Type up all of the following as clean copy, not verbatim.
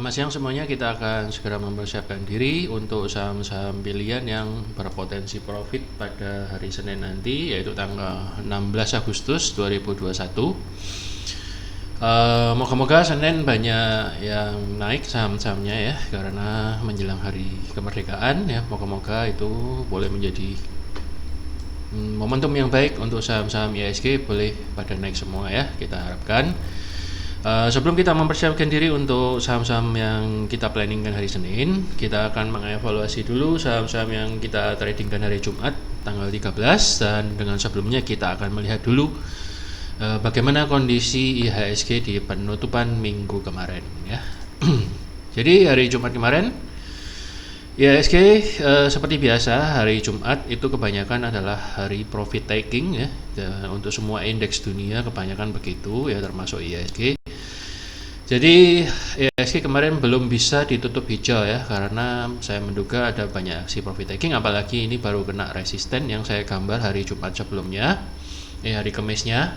Selamat siang semuanya, kita akan segera mempersiapkan diri untuk saham-saham pilihan yang berpotensi profit pada hari Senin nanti, yaitu tanggal 16 Agustus 2021. Moga-moga Senin banyak yang naik saham-sahamnya ya, karena menjelang hari kemerdekaan ya. Moga-moga itu boleh menjadi momentum yang baik untuk saham-saham IHSG, boleh pada naik semua ya, kita harapkan. Sebelum kita mempersiapkan diri untuk saham-saham yang kita planningkan hari Senin, kita akan mengevaluasi dulu saham-saham yang kita tradingkan hari Jumat tanggal 13, dan dengan sebelumnya kita akan melihat dulu bagaimana kondisi IHSG di penutupan minggu kemarin ya. Jadi hari Jumat kemarin IHSG seperti biasa hari Jumat itu kebanyakan adalah hari profit taking ya. Untuk semua indeks dunia kebanyakan begitu ya, termasuk IHSG. Jadi IHSG kemarin belum bisa ditutup hijau ya, karena saya menduga ada banyak aksi profit taking, apalagi ini baru kena resisten yang saya gambar hari Jumat sebelumnya, hari Kamisnya.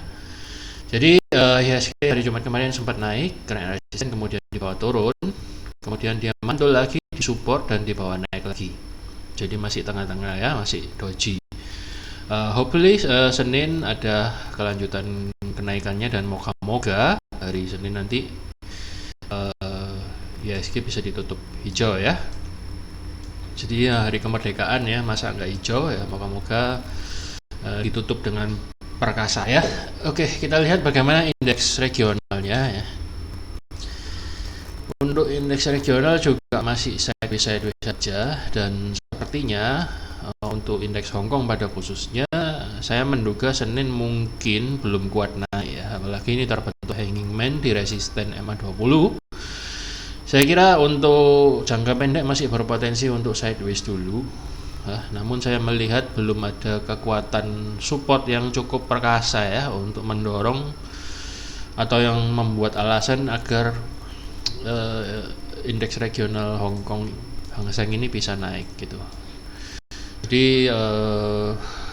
Jadi IHSG hari Jumat kemarin sempat naik, kena resisten, kemudian dibawa turun, kemudian dia mantul lagi di support dan dibawa naik lagi. Jadi masih tengah-tengah ya, masih doji. Hopefully Senin ada kelanjutan kenaikannya, dan moga-moga hari Senin nanti IHSG bisa ditutup hijau ya. Jadi ya hari kemerdekaan ya, masa nggak hijau ya, moga-moga ditutup dengan perkasa ya. Oke, kita lihat bagaimana indeks regionalnya ya. Untuk indeks regional juga masih sideways saja, dan sepertinya untuk indeks Hong Kong pada khususnya saya menduga Senin mungkin belum kuat naik ya, apalagi ini terbentuk hanging man di resisten MA20. Saya kira untuk jangka pendek masih berpotensi untuk sideways dulu. Namun saya melihat belum ada kekuatan support yang cukup perkasa ya untuk mendorong atau yang membuat alasan agar indeks regional Hong Kong Hang Seng ini bisa naik gitu. Jadi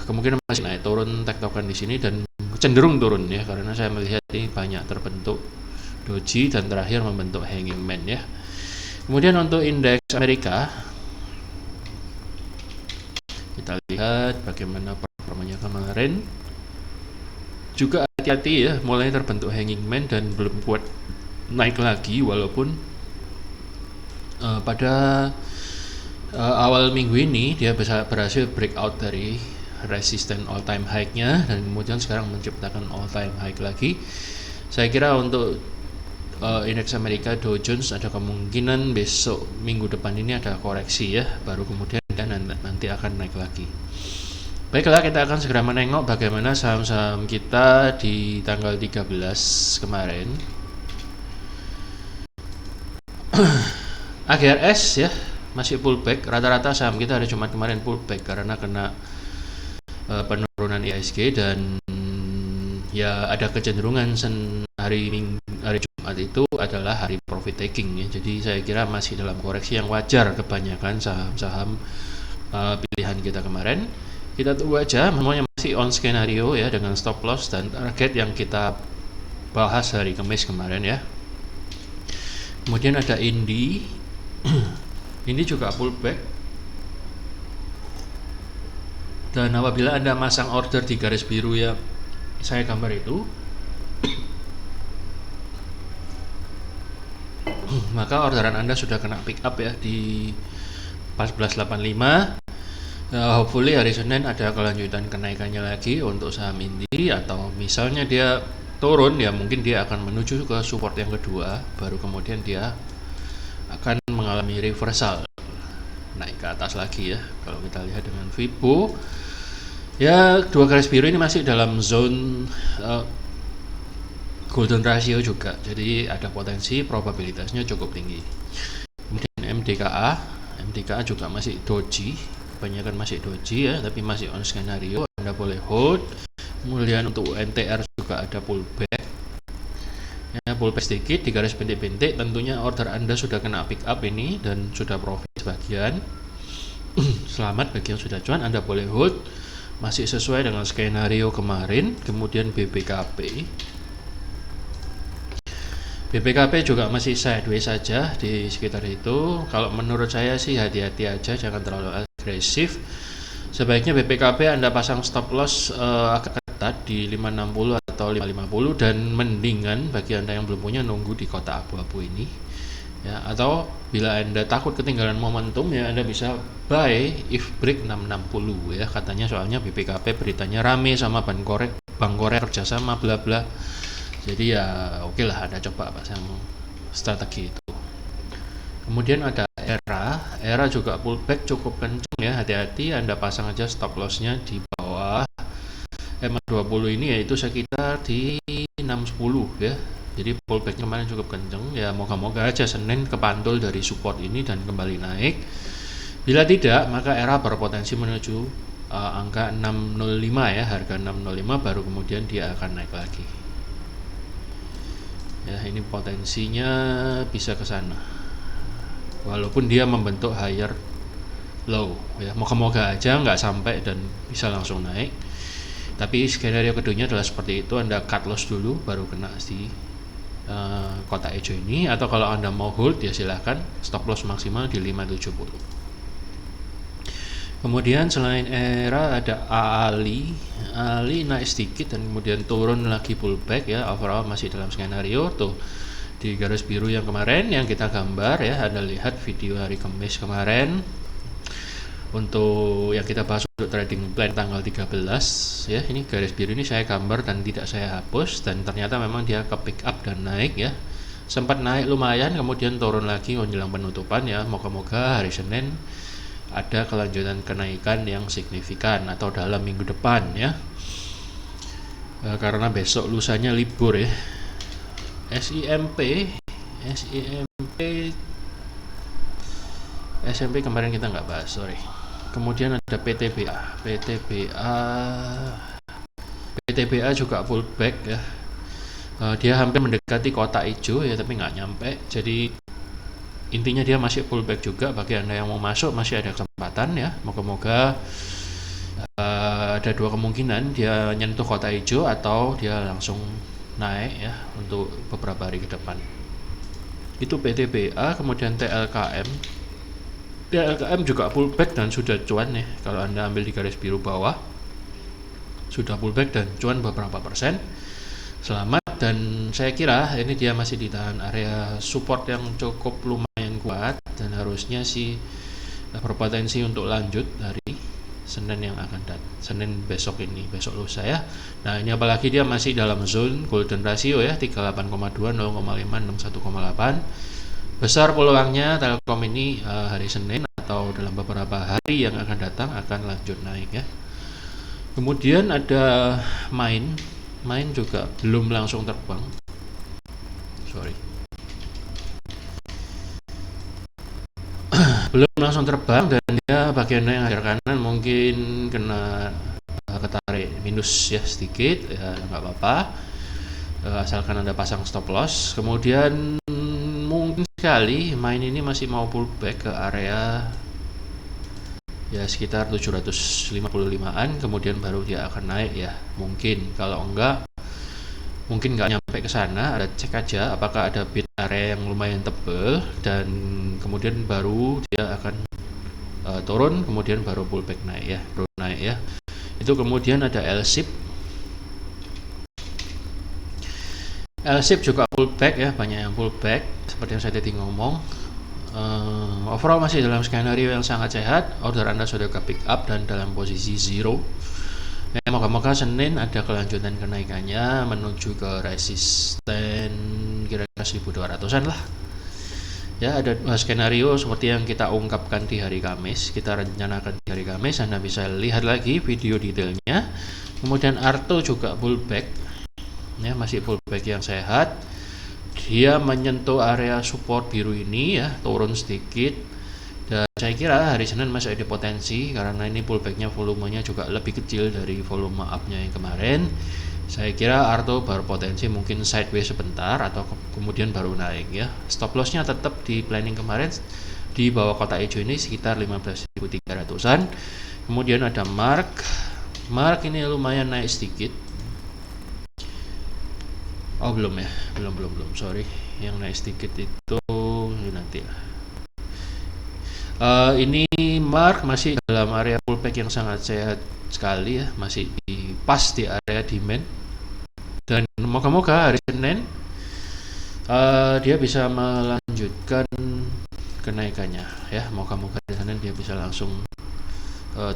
kemungkinan masih naik turun tektokan di sini, dan cenderung turun ya, karena saya melihat ini banyak terbentuk doji dan terakhir membentuk hanging man ya. Kemudian untuk indeks Amerika, kita lihat bagaimana performanya kemarin. Juga hati-hati ya, mulai terbentuk hanging man dan belum kuat naik lagi, walaupun pada awal minggu ini dia berhasil breakout dari resisten all time high-nya, dan kemudian sekarang menciptakan all time high lagi. Saya kira untuk indeks Amerika Dow Jones ada kemungkinan besok minggu depan ini ada koreksi ya, baru kemudian nanti akan naik lagi. Baiklah, kita akan segera menengok bagaimana saham-saham kita di tanggal 13 kemarin. AGRS ya masih pullback, rata-rata saham kita hari Jumat kemarin pullback karena kena penurunan IHSG, dan ya ada kecenderungan hari Jumat itu adalah hari profit taking ya. Jadi saya kira masih dalam koreksi yang wajar kebanyakan saham-saham pilihan kita kemarin. Kita tunggu aja, semuanya masih on skenario ya, dengan stop loss dan target yang kita bahas hari Kamis kemarin ya. Kemudian ada Indi. Indi juga pullback, dan apabila Anda masang order di garis biru ya saya gambar itu, maka orderan Anda sudah kena pick up ya di 1485. Hopefully hari Senin ada kelanjutan kenaikannya lagi untuk saham Indi, atau misalnya dia turun ya mungkin dia akan menuju ke support yang kedua, baru kemudian dia akan mengalami reversal naik ke atas lagi ya. Kalau kita lihat dengan Fibo ya, dua garis biru ini masih dalam zone golden ratio juga, jadi ada potensi probabilitasnya cukup tinggi. Kemudian MDKA juga masih doji, kebanyakan masih doji ya, tapi masih on skenario, Anda boleh hold. Kemudian untuk NTR juga ada pullback ya, pullback sedikit di garis bintik-bintik. Tentunya order Anda sudah kena pick up ini dan sudah profit sebagian. Selamat bagi yang sudah cuan, Anda boleh hold, masih sesuai dengan skenario kemarin. Kemudian BBKP BPKP juga masih sideways saja di sekitar itu. Kalau menurut saya sih hati-hati aja, jangan terlalu agresif. Sebaiknya BPKP Anda pasang stop loss agak ketat di 560 atau 550, dan mendingan bagi Anda yang belum punya nunggu di kotak abu-abu ini ya. Atau bila Anda takut ketinggalan momentum ya, Anda bisa buy if break 660 ya, katanya soalnya BPKP beritanya rame sama Bank Korea kerjasama bla bla. Jadi ya oke lah, Anda coba pasang strategi itu. Kemudian ada era juga pullback cukup kencang ya, hati-hati Anda pasang aja stop lossnya di bawah MA20 ini, yaitu sekitar di 610 ya. Jadi pullback kemarin cukup kencang ya, moga-moga aja Senin kepantul dari support ini dan kembali naik. Bila tidak, maka era berpotensi menuju angka 605 ya, harga 605 baru kemudian dia akan naik lagi. Ya, ini potensinya bisa ke sana. Walaupun dia membentuk higher low ya, moga-moga aja nggak sampai dan bisa langsung naik. Tapi skenario keduanya adalah seperti itu, Anda cut loss dulu baru kena di kotak hijau ini, atau kalau Anda mau hold ya silahkan stop loss maksimal di 570. Kemudian selain era ada Ali naik sedikit dan kemudian turun lagi pullback ya, overall masih dalam skenario tuh di garis biru yang kemarin yang kita gambar ya. Anda lihat video hari Kamis kemarin untuk yang kita bahas untuk trading plan tanggal 13 ya, ini garis biru ini saya gambar dan tidak saya hapus, dan ternyata memang dia ke pick up dan naik ya, sempat naik lumayan kemudian turun lagi menjelang penutupan ya. Moga-moga hari Senin ada kelanjutan kenaikan yang signifikan atau dalam minggu depan ya, karena besok lusanya libur ya. SMP kemarin kita nggak bahas, sorry. Kemudian ada PTBA juga pullback ya. Dia hampir mendekati kotak hijau ya, tapi nggak nyampe. Jadi intinya dia masih pullback juga. Bagi Anda yang mau masuk masih ada kesempatan ya. Moga-moga ada dua kemungkinan, dia nyentuh kotak hijau atau dia langsung naik ya untuk beberapa hari ke depan. Itu PTBA. Kemudian TLKM juga pullback dan sudah cuan ya. Kalau Anda ambil di garis biru bawah, sudah pullback dan cuan beberapa persen. Selamat, dan saya kira ini dia masih ditahan area support yang cukup lumayan kuat dan harusnya sih berpotensi untuk lanjut dari Senin yang akan datang, Senin besok lusa ya. Nah ini apalagi dia masih dalam zone golden ratio ya, 38,2, 0,5, 61,8. Besar peluangnya Telkom ini hari Senin atau dalam beberapa hari yang akan datang akan lanjut naik ya. Kemudian ada Main juga belum langsung terbang, belum langsung terbang, dan dia bagian yang akhir kanan mungkin kena ketarik minus ya sedikit ya, nggak apa-apa asalkan Anda pasang stop loss. Kemudian mungkin sekali Main ini masih mau pullback ke area ya sekitar 755-an, kemudian baru dia akan naik ya. Mungkin kalau enggak, mungkin nggak nyampe ke sana, ada cek aja apakah ada bid area yang lumayan tebal, dan kemudian baru dia akan turun, kemudian baru pullback naik ya, Itu kemudian ada L-SIP juga pullback ya, banyak yang pullback seperti yang saya tadi ngomong. Overall masih dalam skenario yang sangat sehat, order Anda sudah ke pick up dan dalam posisi zero. Moga-moga Senin ada kelanjutan kenaikannya menuju ke resisten kira-kira 1200-an lah. Ya, ada dua skenario seperti yang kita ungkapkan di hari Kamis, kita rencanakan di hari Kamis. Anda bisa lihat lagi video detailnya. Kemudian Arto juga pullback ya, masih pullback yang sehat. Dia menyentuh area support biru ini ya, turun sedikit, dan saya kira hari Senin masih ada potensi karena ini pullbacknya volumenya juga lebih kecil dari volume up-nya yang kemarin. Saya kira Arto berpotensi mungkin sideways sebentar atau kemudian baru naik ya. Stop loss-nya tetap di planning kemarin di bawah kotak hijau ini sekitar 15.300-an. Kemudian ada Mark ini lumayan naik sedikit. Oh belum ya, belum sorry. Yang naik sedikit itu nanti lah. Ini Mark masih dalam area pullback yang sangat sehat sekali ya, masih pas di area demand, dan moga-moga hari Senin dia bisa melanjutkan kenaikannya ya, moga-moga hari Senin dia bisa langsung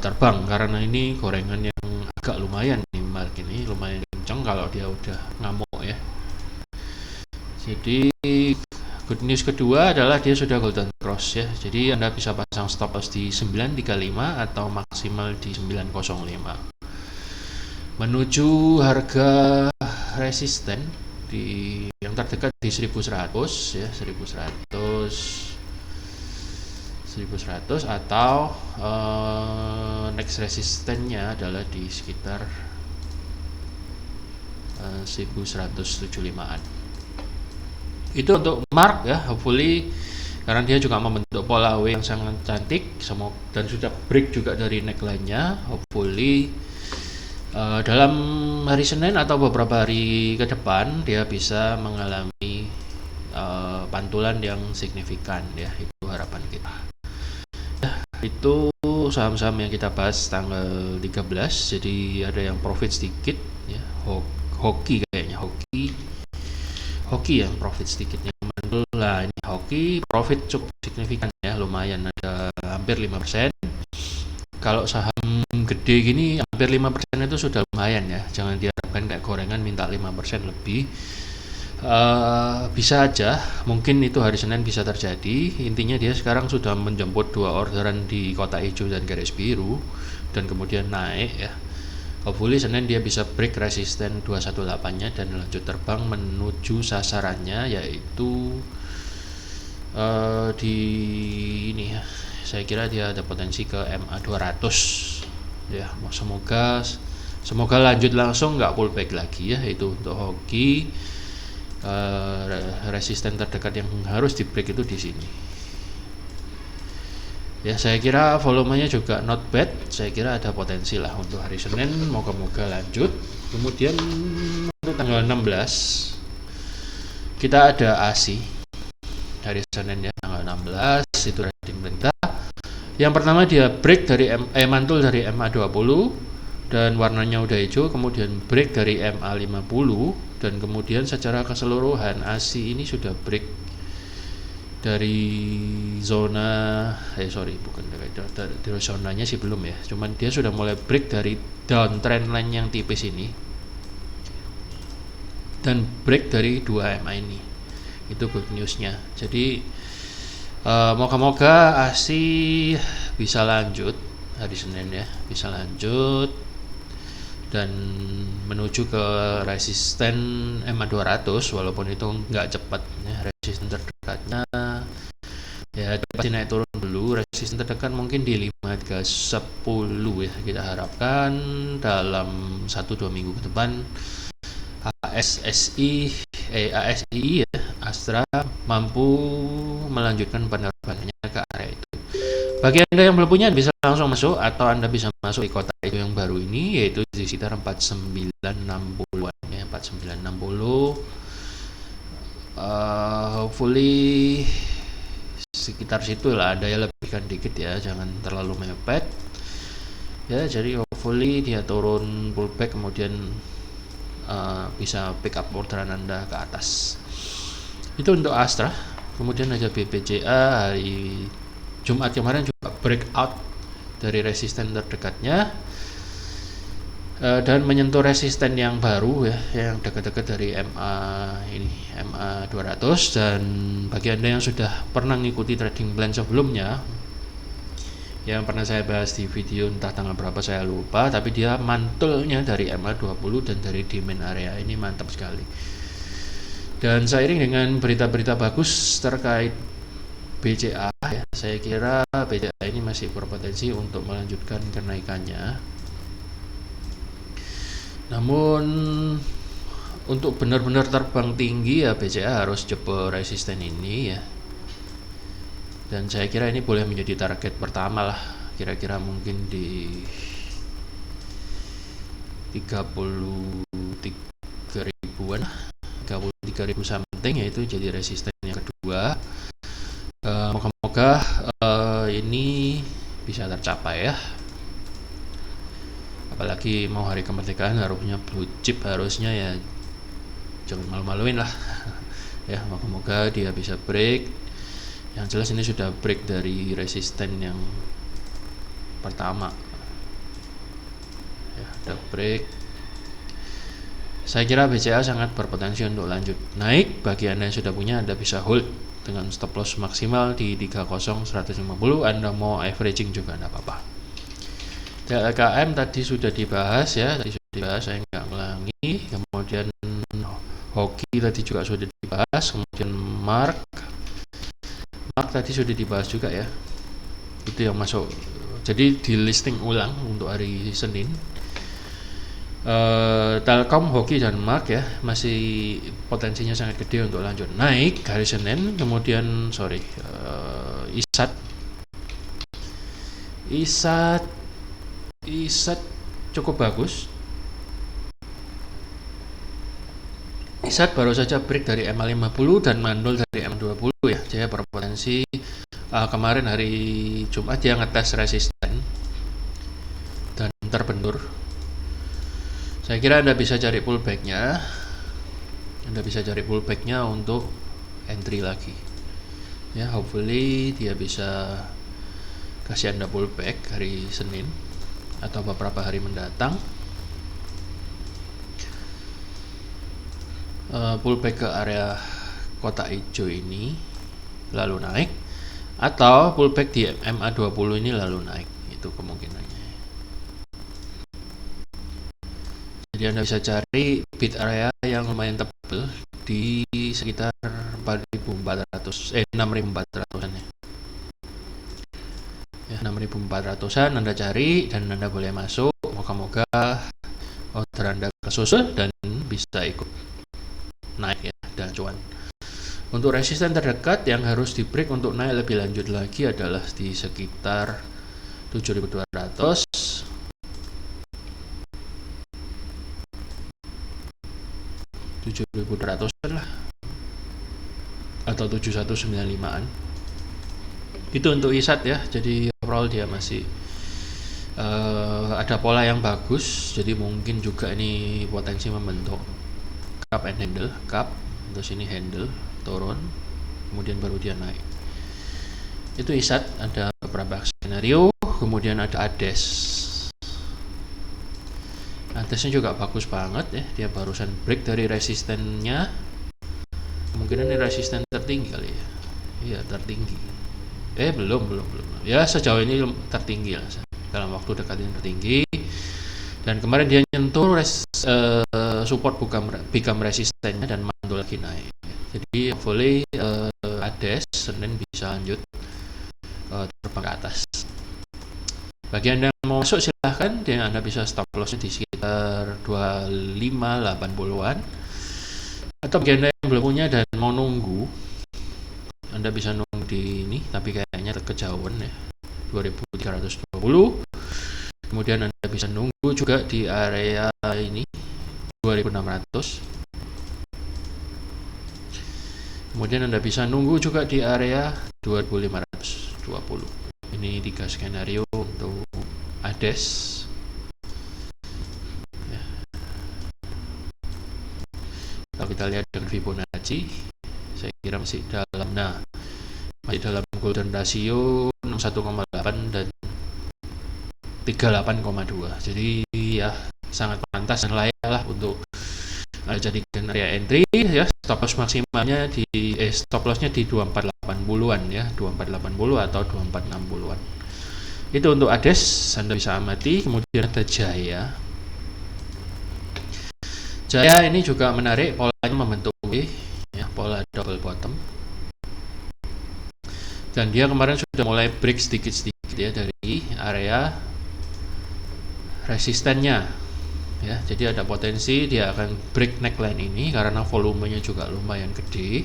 terbang, karena ini gorengan yang agak lumayan nih Mark, ini lumayan kenceng kalau dia udah ngamuk ya. Jadi good news kedua adalah dia sudah golden cross ya. Jadi Anda bisa pasang stop loss di 935 atau maksimal di 905. Menuju harga resisten di yang terdekat di 1100 ya, 1100 atau next resistennya adalah di sekitar 1175-an. Itu untuk Mark ya, hopefully karena dia juga membentuk pola W yang sangat cantik dan sudah break juga dari neckline-nya. Hopefully dalam hari Senin atau beberapa hari ke depan dia bisa mengalami pantulan yang signifikan ya, itu harapan kita. Itu saham-saham yang kita bahas tanggal 13. Jadi ada yang profit sedikit ya, hoki kayaknya, hoki yang profit sedikitnya mantul lah. Ini hoki profit cukup signifikan ya, lumayan, ada hampir 5%. Kalau saham gede gini hampir 5% itu sudah lumayan ya, jangan diharapkan kayak gorengan minta 5% lebih. Bisa aja, mungkin itu hari Senin bisa terjadi. Intinya dia sekarang sudah menjemput 2 orderan di kotak hijau dan garis biru dan kemudian naik ya. Hopefully Senin dia bisa break resisten 218-nya dan lanjut terbang menuju sasarannya, yaitu di ini ya. Saya kira dia ada potensi ke MA 200 ya. Semoga lanjut langsung, nggak pullback lagi ya. Itu untuk hoki. Resisten terdekat yang harus di break itu di sini. Ya, saya kira volumenya juga not bad. Saya kira ada potensi lah untuk hari Senin, moga-moga lanjut. Kemudian untuk tanggal 16 kita ada ASI hari Senin ya, tanggal 16 itu trading perintah. Yang pertama dia break dari mantul dari MA20 dan warnanya udah hijau, kemudian break dari MA50 dan kemudian secara keseluruhan ASI ini sudah break dari zona bukan dari zonanya sih belum ya, cuman dia sudah mulai break dari downtrend line yang tipis ini dan break dari 2 MA ini. Itu good newsnya. Jadi moga-moga ASI bisa lanjut hari Senin ya, bisa lanjut dan menuju ke resisten MA 200, walaupun itu nggak cepat ya, resisten terdekatnya ya pasti naik turun dulu. Resisten terdekat mungkin di 5310 ya, kita harapkan dalam 1-2 minggu ke depan ASI ya, Astra mampu melanjutkan penerbangannya ke area itu. Bagi Anda yang belum punya bisa langsung masuk, atau Anda bisa masuk di kota itu yang baru ini, yaitu di sekitar 4960-an ya, 4960. Hopefully sekitar situ lah, ada ya, lebihkan dikit ya, jangan terlalu mepet ya. Jadi hopefully dia turun pullback kemudian bisa pick up orderan Anda ke atas. Itu untuk Astra. Kemudian ada BPCA hari Jumat kemarin juga breakout dari resisten terdekatnya dan menyentuh resisten yang baru ya, yang dekat-dekat dari MA 200. Dan bagi Anda yang sudah pernah mengikuti trading plan sebelumnya, yang pernah saya bahas di video entah tanggal berapa saya lupa, tapi dia mantulnya dari MA 20 dan dari demand area ini mantap sekali. Dan seiring dengan berita-berita bagus terkait BCA ya, saya kira BCA ini masih berpotensi untuk melanjutkan kenaikannya. Namun untuk benar-benar terbang tinggi ya, BCA harus jebol resisten ini ya. Dan saya kira ini boleh menjadi target pertama lah, kira-kira mungkin di 33 ribuan, 33 3000 something, yaitu jadi resisten yang kedua. Moga-moga ini bisa tercapai ya, apalagi mau hari kemerdekaan harusnya blue chip, harusnya ya jangan malu-maluin lah. Ya, moga-moga dia bisa break. Yang jelas ini sudah break dari resisten yang pertama ya, udah break. Saya kira BCA sangat berpotensi untuk lanjut naik. Bagi Anda yang sudah punya, Anda bisa hold dengan stop loss maksimal di 30150. Anda mau averaging juga tidak apa-apa. TLKM tadi sudah dibahas ya, saya nggak ulangi. Kemudian hoki tadi juga sudah dibahas. Kemudian mark tadi sudah dibahas juga ya, itu yang masuk. Jadi di listing ulang untuk hari Senin. Telkom, Hoki, dan Mark ya masih potensinya sangat gede untuk lanjut naik hari Senin. Kemudian ISAT cukup bagus. ISAT baru saja break dari MA50 dan mandul dari MA20 ya. Dia berpotensi kemarin hari Jumat dia ngetes resisten dan terbentur. Saya kira Anda bisa cari pullbacknya. Untuk entry lagi. Ya, hopefully dia bisa kasih Anda pullback hari Senin atau beberapa hari mendatang. Pullback ke area kotak hijau ini lalu naik, atau pullback di MA20 ini lalu naik, itu kemungkinannya. Jadi Anda bisa cari bid area yang lumayan tebal di sekitar 6.400-an ya. 6.400-an Anda cari dan Anda boleh masuk. Moga-moga order Anda kesusul dan bisa ikut naik ya dan cuan. Untuk resisten terdekat yang harus di break untuk naik lebih lanjut lagi adalah di sekitar 7.200 lah, atau 7195-an. Itu untuk ISAT ya. Jadi overall dia masih ada pola yang bagus. Jadi mungkin juga ini potensi membentuk cup and handle, terus ini handle turun, kemudian baru dia naik. Itu ISAT. Ada beberapa skenario. Kemudian ada ADES-nya juga bagus banget ya. Dia barusan break dari resistennya. Kemungkinan ini resisten tertinggi kali ya. Iya, tertinggi. Belum. Ya, sejauh ini tertinggi lah. Dalam waktu dekat ini tertinggi. Dan kemarin dia nyentuh support become resistennya dan mandul lagi naik. Jadi hopefully ADES Senin bisa lanjut terbang ke atas. Bagi Anda yang mau masuk silahkan, dan Anda bisa stop lossnya di sekitar 2580-an. Atau bagi Anda yang belum punya dan mau nunggu, Anda bisa nunggu di ini, tapi kayaknya kejauhan ya, 2320. Kemudian Anda bisa nunggu juga di area ini 2600. Kemudian Anda bisa nunggu juga di area 2520. Ini 3 skenario untuk ADES ya. Kalau kita lihat dengan Fibonacci, saya kira masih dalam golden ratio 61,8 dan 38,2. Jadi ya sangat pantas dan layak lah untuk jadikan area entry ya. Stop loss maksimalnya stop lossnya di 2480-an ya, 2480 atau 2460-an. Itu untuk ADES, Anda bisa amati. Kemudian ada Jaya ini juga menarik, polanya membentuk W ya, pola double bottom. Dan dia kemarin sudah mulai break sedikit-sedikit ya dari area resistennya ya. Jadi ada potensi dia akan break neckline ini karena volumenya juga lumayan gede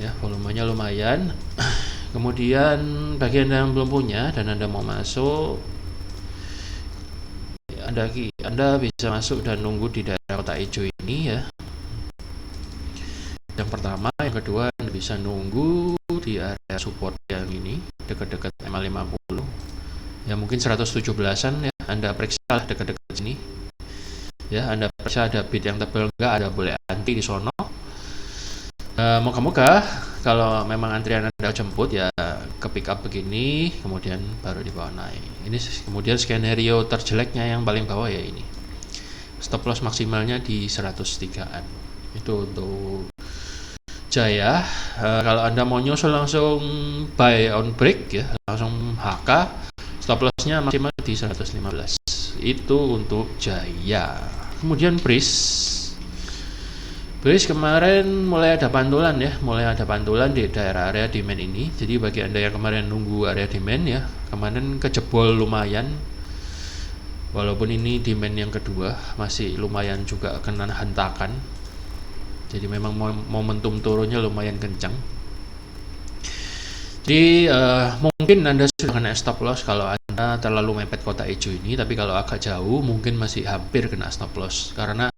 ya, volumenya lumayan. Kemudian bagi Anda yang belum punya dan Anda mau masuk, Anda bisa masuk dan nunggu di daerah kotak hijau ini ya. yang pertama. Yang kedua, Anda bisa nunggu di area support yang ini dekat-dekat MA50 ya, mungkin 117an ya, Anda periksa dekat-dekat sini ya, Anda periksa ada bid yang tebal enggak, ada boleh anti di sono. Moga-moga kalau memang antrian Anda jemput ya ke pick up begini, kemudian baru dibawa naik. Ini kemudian skenario terjeleknya yang paling bawah ya ini. Stop loss maksimalnya di 103an. Itu untuk Jaya. Kalau Anda mau nyusul langsung buy on break ya, langsung HK, stop lossnya maksimal di 115. Itu untuk Jaya. Kemudian Breeze kemarin mulai ada pantulan ya, di daerah area demand ini. Jadi bagi Anda yang kemarin nunggu area demand ya, kemarin kejebol lumayan. Walaupun ini demand yang kedua, masih lumayan juga kena hentakan. Jadi memang momentum turunnya lumayan kencang. Jadi mungkin Anda sudah kena stop loss kalau Anda terlalu mepet kotak hijau ini, tapi kalau agak jauh mungkin masih hampir kena stop loss. Karena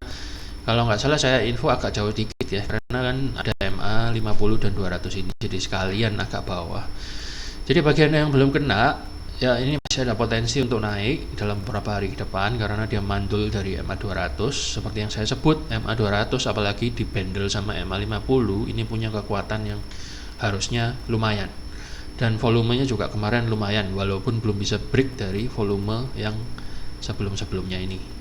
kalau nggak salah saya info agak jauh dikit ya, karena kan ada MA 50 dan 200 ini, jadi sekalian agak bawah. Jadi bagian yang belum kena ya, ini masih ada potensi untuk naik dalam beberapa hari ke depan karena dia mandul dari MA 200. Seperti yang saya sebut, MA 200 apalagi di bendel sama MA 50 ini punya kekuatan yang harusnya lumayan, dan volumenya juga kemarin lumayan walaupun belum bisa break dari volume yang sebelum-sebelumnya ini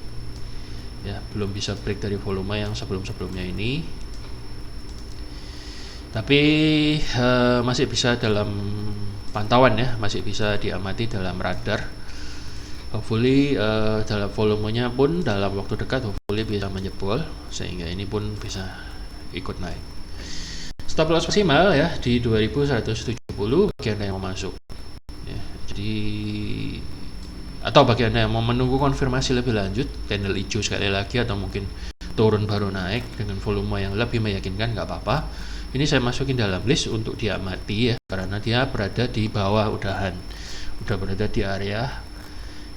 ya, belum bisa break dari volume yang sebelum-sebelumnya ini, tapi masih bisa dalam pantauan ya, masih bisa diamati dalam radar. Hopefully dalam volumenya pun dalam waktu dekat hopefully bisa menjebol sehingga ini pun bisa ikut naik. Stop loss maksimal ya di 2170 bagi Anda yang mau masuk ya. Jadi atau bagi Anda yang mau menunggu konfirmasi lebih lanjut, candle hijau sekali lagi atau mungkin turun baru naik dengan volume yang lebih meyakinkan, nggak apa-apa. Ini saya masukin dalam list untuk diamati ya, karena dia berada di bawah udah berada di area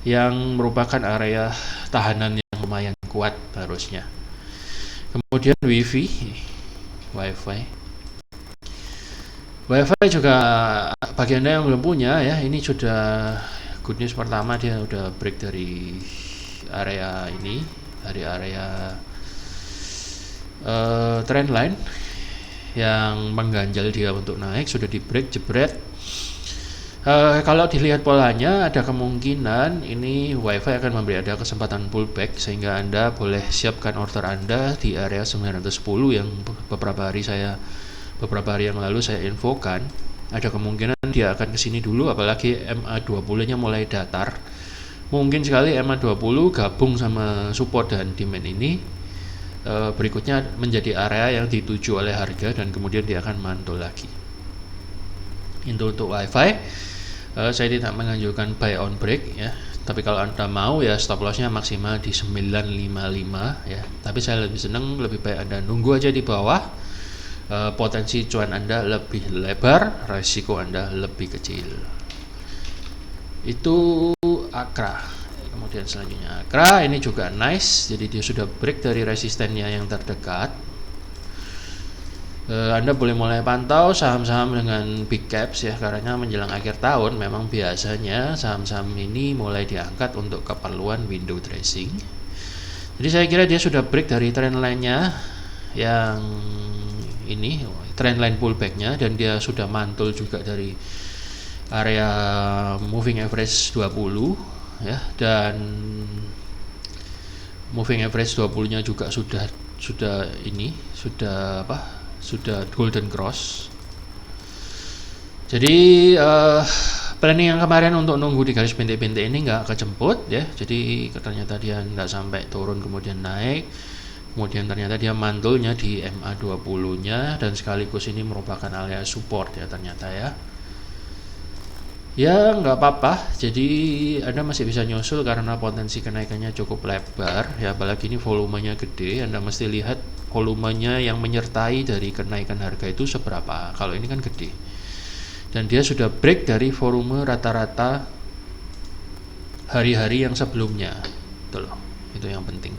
yang merupakan area tahanan yang lumayan kuat harusnya. Kemudian wifi juga bagi Anda yang belum punya ya, ini sudah good news pertama, dia udah break dari area ini, dari area trend line yang mengganjal dia untuk naik, sudah di break jebret. Kalau dilihat polanya ada kemungkinan ini WiFi akan memberi Anda kesempatan pullback sehingga Anda boleh siapkan order Anda di area 910 yang beberapa hari yang lalu saya infokan. Ada kemungkinan dia akan kesini dulu, apalagi MA20 nya mulai datar. Mungkin sekali MA20 gabung sama support dan demand ini, berikutnya menjadi area yang dituju oleh harga dan kemudian dia akan mantul lagi. Untuk WiFi saya tidak menganjurkan buy on break ya, tapi kalau Anda mau ya stop lossnya maksimal di 955 ya, tapi saya lebih baik Anda nunggu aja di bawah. Potensi cuan Anda lebih lebar, resiko Anda lebih kecil. Itu Akra. Kemudian selanjutnya Akra, ini juga nice, jadi dia sudah break dari resistennya yang terdekat. Anda boleh mulai pantau saham-saham dengan big caps ya, karena menjelang akhir tahun memang biasanya saham-saham ini mulai diangkat untuk keperluan window dressing. Jadi saya kira dia sudah break dari trend line-nya yang ini, trendline pullbacknya, dan dia sudah mantul juga dari area moving average 20 ya, dan moving average 20 nya juga sudah golden cross. Jadi planning yang kemarin untuk nunggu di garis bintik-bintik ini nggak kejemput ya, jadi ternyata dia nggak sampai turun kemudian naik. Kemudian ternyata dia mantulnya di MA20 nya, dan sekaligus ini merupakan area support ya ternyata ya. Ya nggak apa-apa, jadi Anda masih bisa nyusul karena potensi kenaikannya cukup lebar ya, apalagi ini volumenya gede. Anda mesti lihat volumenya yang menyertai dari kenaikan harga itu seberapa. Kalau ini kan gede, dan dia sudah break dari volume rata-rata hari-hari yang sebelumnya, itu loh, itu yang penting.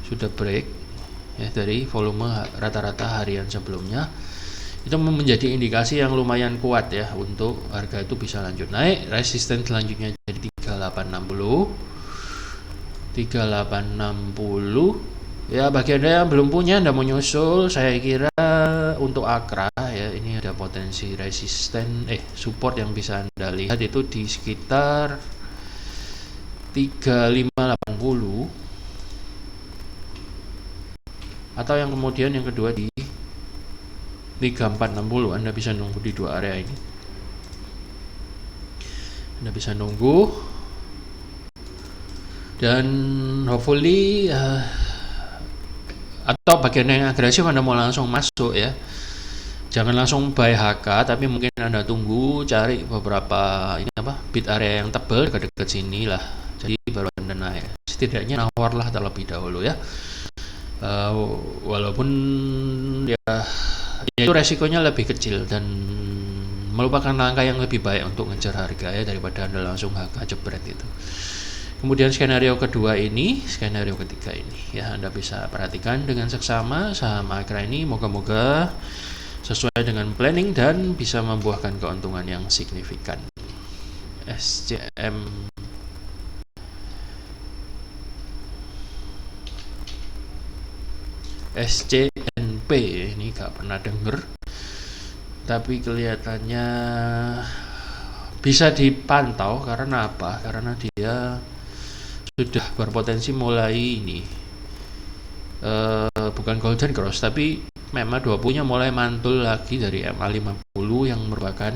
Sudah break ya dari volume rata-rata harian sebelumnya. Itu menjadi indikasi yang lumayan kuat ya untuk harga itu bisa lanjut naik. Resisten selanjutnya jadi 3860. Ya bagi Anda yang belum punya, Anda mau nyusul, saya kira untuk Akra ya ini ada potensi resisten support yang bisa Anda lihat itu di sekitar 3580, atau yang kemudian yang kedua di 3460. Anda bisa nunggu di dua area ini. Anda bisa nunggu dan hopefully atau bagian yang agresif Anda mau langsung masuk ya, jangan langsung buy HK, tapi mungkin Anda tunggu cari beberapa bid area yang tebal dekat-dekat sini lah, jadi baru Anda naik. Setidaknya nawar lah terlebih dahulu ya, walaupun ya itu resikonya lebih kecil dan merupakan langkah yang lebih baik untuk ngejar harga ya daripada Anda langsung HK jebret itu. Kemudian skenario kedua ini, skenario ketiga ini ya Anda bisa perhatikan dengan seksama saham Akra ini, moga-moga sesuai dengan planning dan bisa membuahkan keuntungan yang signifikan. SCNP ini gak pernah denger, tapi kelihatannya bisa dipantau. Karena apa? Karena dia sudah berpotensi mulai ini bukan golden cross, tapi memang 20-nya mulai mantul lagi dari MA50 yang merupakan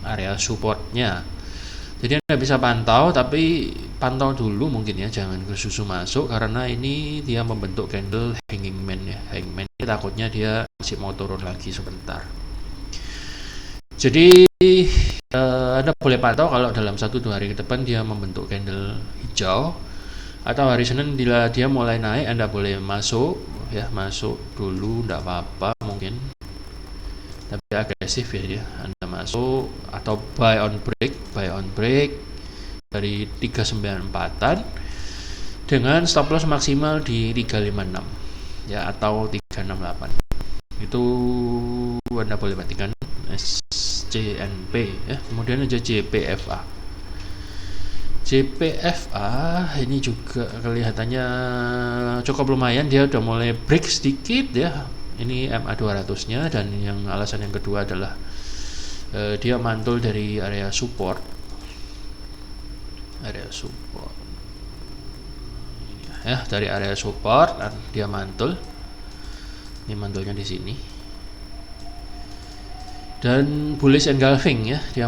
area supportnya. Jadi Anda bisa pantau, tapi pantau dulu mungkin ya, jangan ke susu masuk karena ini dia membentuk candle hanging man ya. Hanging man ini takutnya dia masih mau turun lagi sebentar. Jadi Anda boleh pantau kalau dalam 1-2 hari ke depan dia membentuk candle hijau, atau hari Senin bila dia mulai naik Anda boleh masuk ya, masuk dulu enggak apa-apa mungkin, tapi agresif ya dia. Anda masuk atau buy on break dari 394-an dengan stop loss maksimal di 356 ya, atau 368. Itu Anda boleh perhatikan SCNP ya. Kemudian ada JPFA ini juga kelihatannya cukup lumayan, dia udah mulai break sedikit ya. Ini MA200 nya, dan yang alasan yang kedua adalah dia mantul dari area support ya, dari area support dan dia mantul. Ini mantulnya di sini dan bullish engulfing ya, dia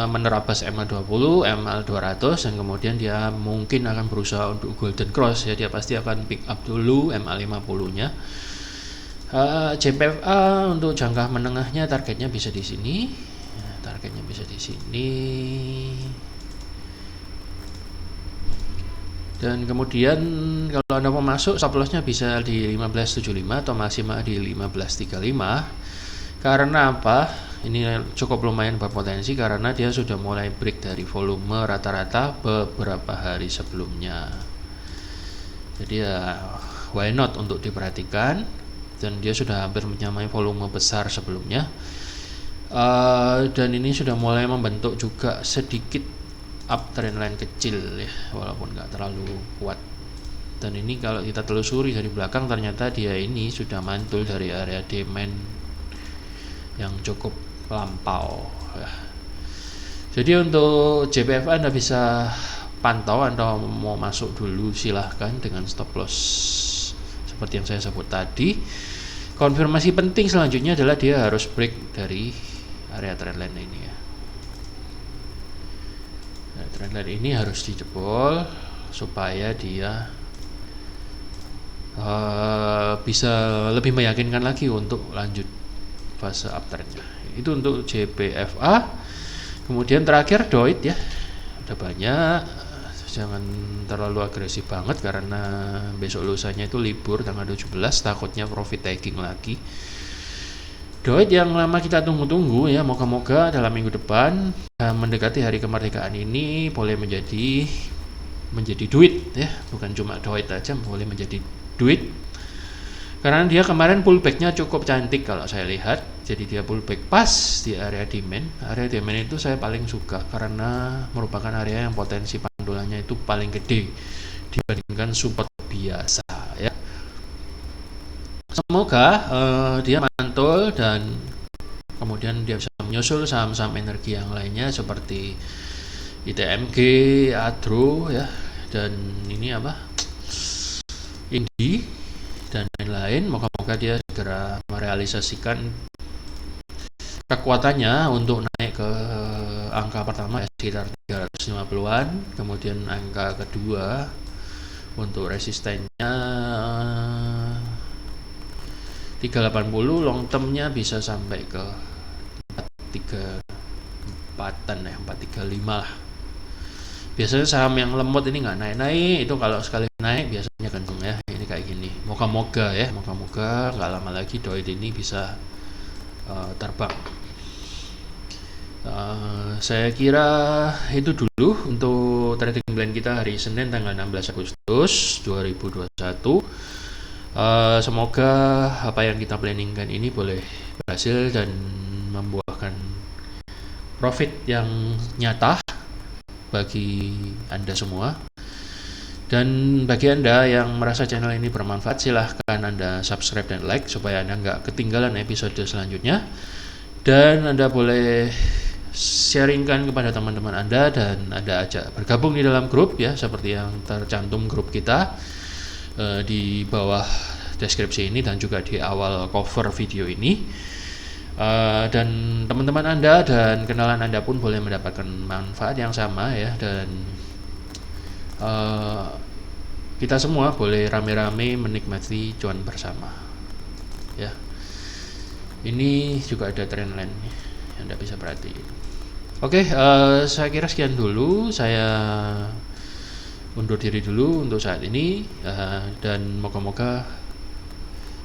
menerabas MA20, MA200, dan kemudian dia mungkin akan berusaha untuk golden cross ya. Dia pasti akan pick up dulu MA50 nya. JPFA untuk jangka menengahnya targetnya bisa di sini dan kemudian kalau Anda mau masuk stop lossnya bisa di 1575 atau maksimal di 1535. Karena apa? Ini cukup lumayan berpotensi karena dia sudah mulai break dari volume rata-rata beberapa hari sebelumnya. Jadi ya why not untuk diperhatikan, dan dia sudah hampir menyamai volume besar sebelumnya. Dan ini sudah mulai membentuk juga sedikit uptrend line kecil ya, walaupun nggak terlalu kuat. Dan ini kalau kita telusuri dari belakang ternyata dia ini sudah mantul dari area demand yang cukup lampau ya. Jadi untuk JPFA Anda bisa pantau, Anda mau masuk dulu silahkan dengan stop loss seperti yang saya sebut tadi. Konfirmasi penting selanjutnya adalah dia harus break dari area trendline ini ya. Trendline ini harus dijebol supaya dia bisa lebih meyakinkan lagi untuk lanjut fase uptrendnya. Itu untuk JPFA. Kemudian terakhir DOIT ya, udah banyak, jangan terlalu agresif banget karena besok lusanya itu libur tanggal 17, takutnya profit taking lagi. DOIT yang lama kita tunggu-tunggu ya, moga-moga dalam minggu depan mendekati hari kemerdekaan ini boleh menjadi duit ya, bukan cuma DOIT aja, boleh menjadi duit. Karena dia kemarin pullbacknya cukup cantik kalau saya lihat, jadi dia pullback pas di area demand. Area demand itu saya paling suka karena merupakan area yang potensi pandulannya itu paling gede dibandingkan support biasa ya. Semoga dia mantul dan kemudian dia bisa menyusul saham-saham energi yang lainnya seperti ITMG, Adro ya, dan ini apa, Indi dan lain-lain. Moga-moga dia segera merealisasikan kekuatannya untuk naik ke angka pertama ya, sekitar 350-an, kemudian angka kedua untuk resistennya 380, long termnya bisa sampai ke 434-an ya, 435 lah. Biasanya saham yang lemot ini nggak naik-naik, itu kalau sekali naik biasanya kenceng ya. Ini kayak gini. Moga-moga ya, moga-moga nggak lama lagi Doid ini bisa terbang. Saya kira itu dulu untuk trading plan kita hari Senin tanggal 16 Agustus 2021. Semoga apa yang kita planningkan ini boleh berhasil dan membuahkan profit yang nyata bagi Anda semua. Dan bagi Anda yang merasa channel ini bermanfaat, silahkan Anda subscribe dan like supaya Anda nggak ketinggalan episode selanjutnya. Dan Anda boleh sharingkan kepada teman-teman Anda dan Anda ajak bergabung di dalam grup ya, seperti yang tercantum grup kita di bawah deskripsi ini dan juga di awal cover video ini. Dan teman-teman Anda dan kenalan Anda pun boleh mendapatkan manfaat yang sama ya, dan kita semua boleh rame-rame menikmati cuan bersama ya. Ini juga ada trendline yang Anda bisa perhatiin. Oke, saya kira sekian dulu. Saya undur diri dulu untuk saat ini, dan moga-moga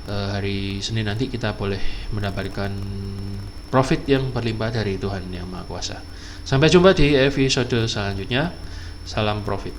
hari Senin nanti kita boleh mendapatkan profit yang berlimpah dari Tuhan Yang Maha Kuasa. Sampai jumpa di episode selanjutnya. Salam profit.